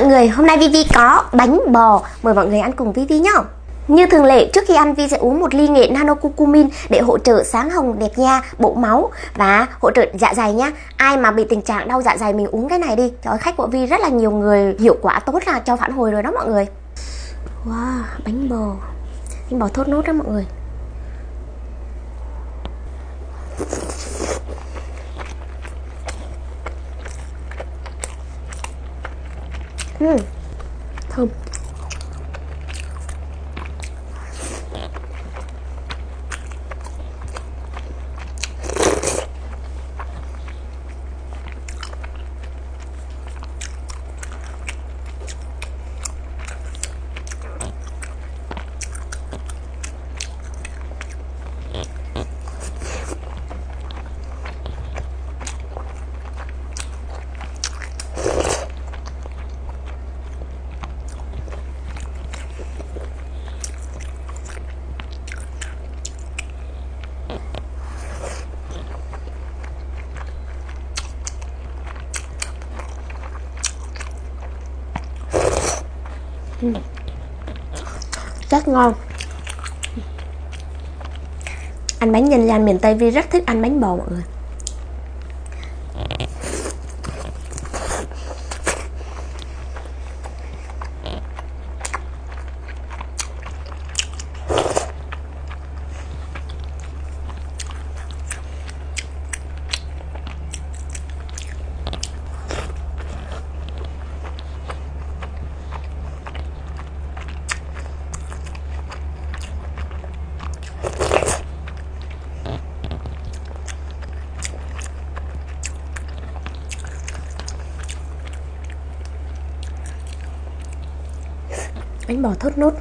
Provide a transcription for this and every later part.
người, hôm nay Vivi có bánh bò, mời mọi người ăn cùng Vivi nhá. Như thường lệ, trước khi ăn Vi sẽ uống một ly nghệ nano curcumin để hỗ trợ sáng hồng đẹp da, bổ máu và hỗ trợ dạ dày nhá. Ai mà bị tình trạng đau dạ dày mình uống cái này đi. Trời ơi, khách của Vi rất là nhiều người hiệu quả tốt là cho phản hồi rồi đó mọi người. Wow, bánh bò thốt nốt đó mọi người. Thơm. Rất ngon. Ăn bánh dân gian miền Tây Vi rất thích ăn bánh bò mọi người. Bánh bò thốt nốt.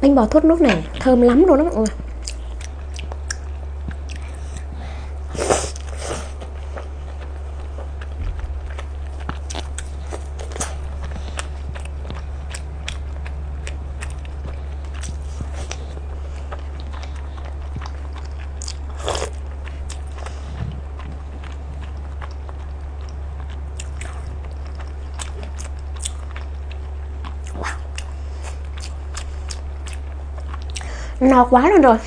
Bánh bò thốt nốt này thơm lắm luôn đó mọi người. No quá luôn rồi.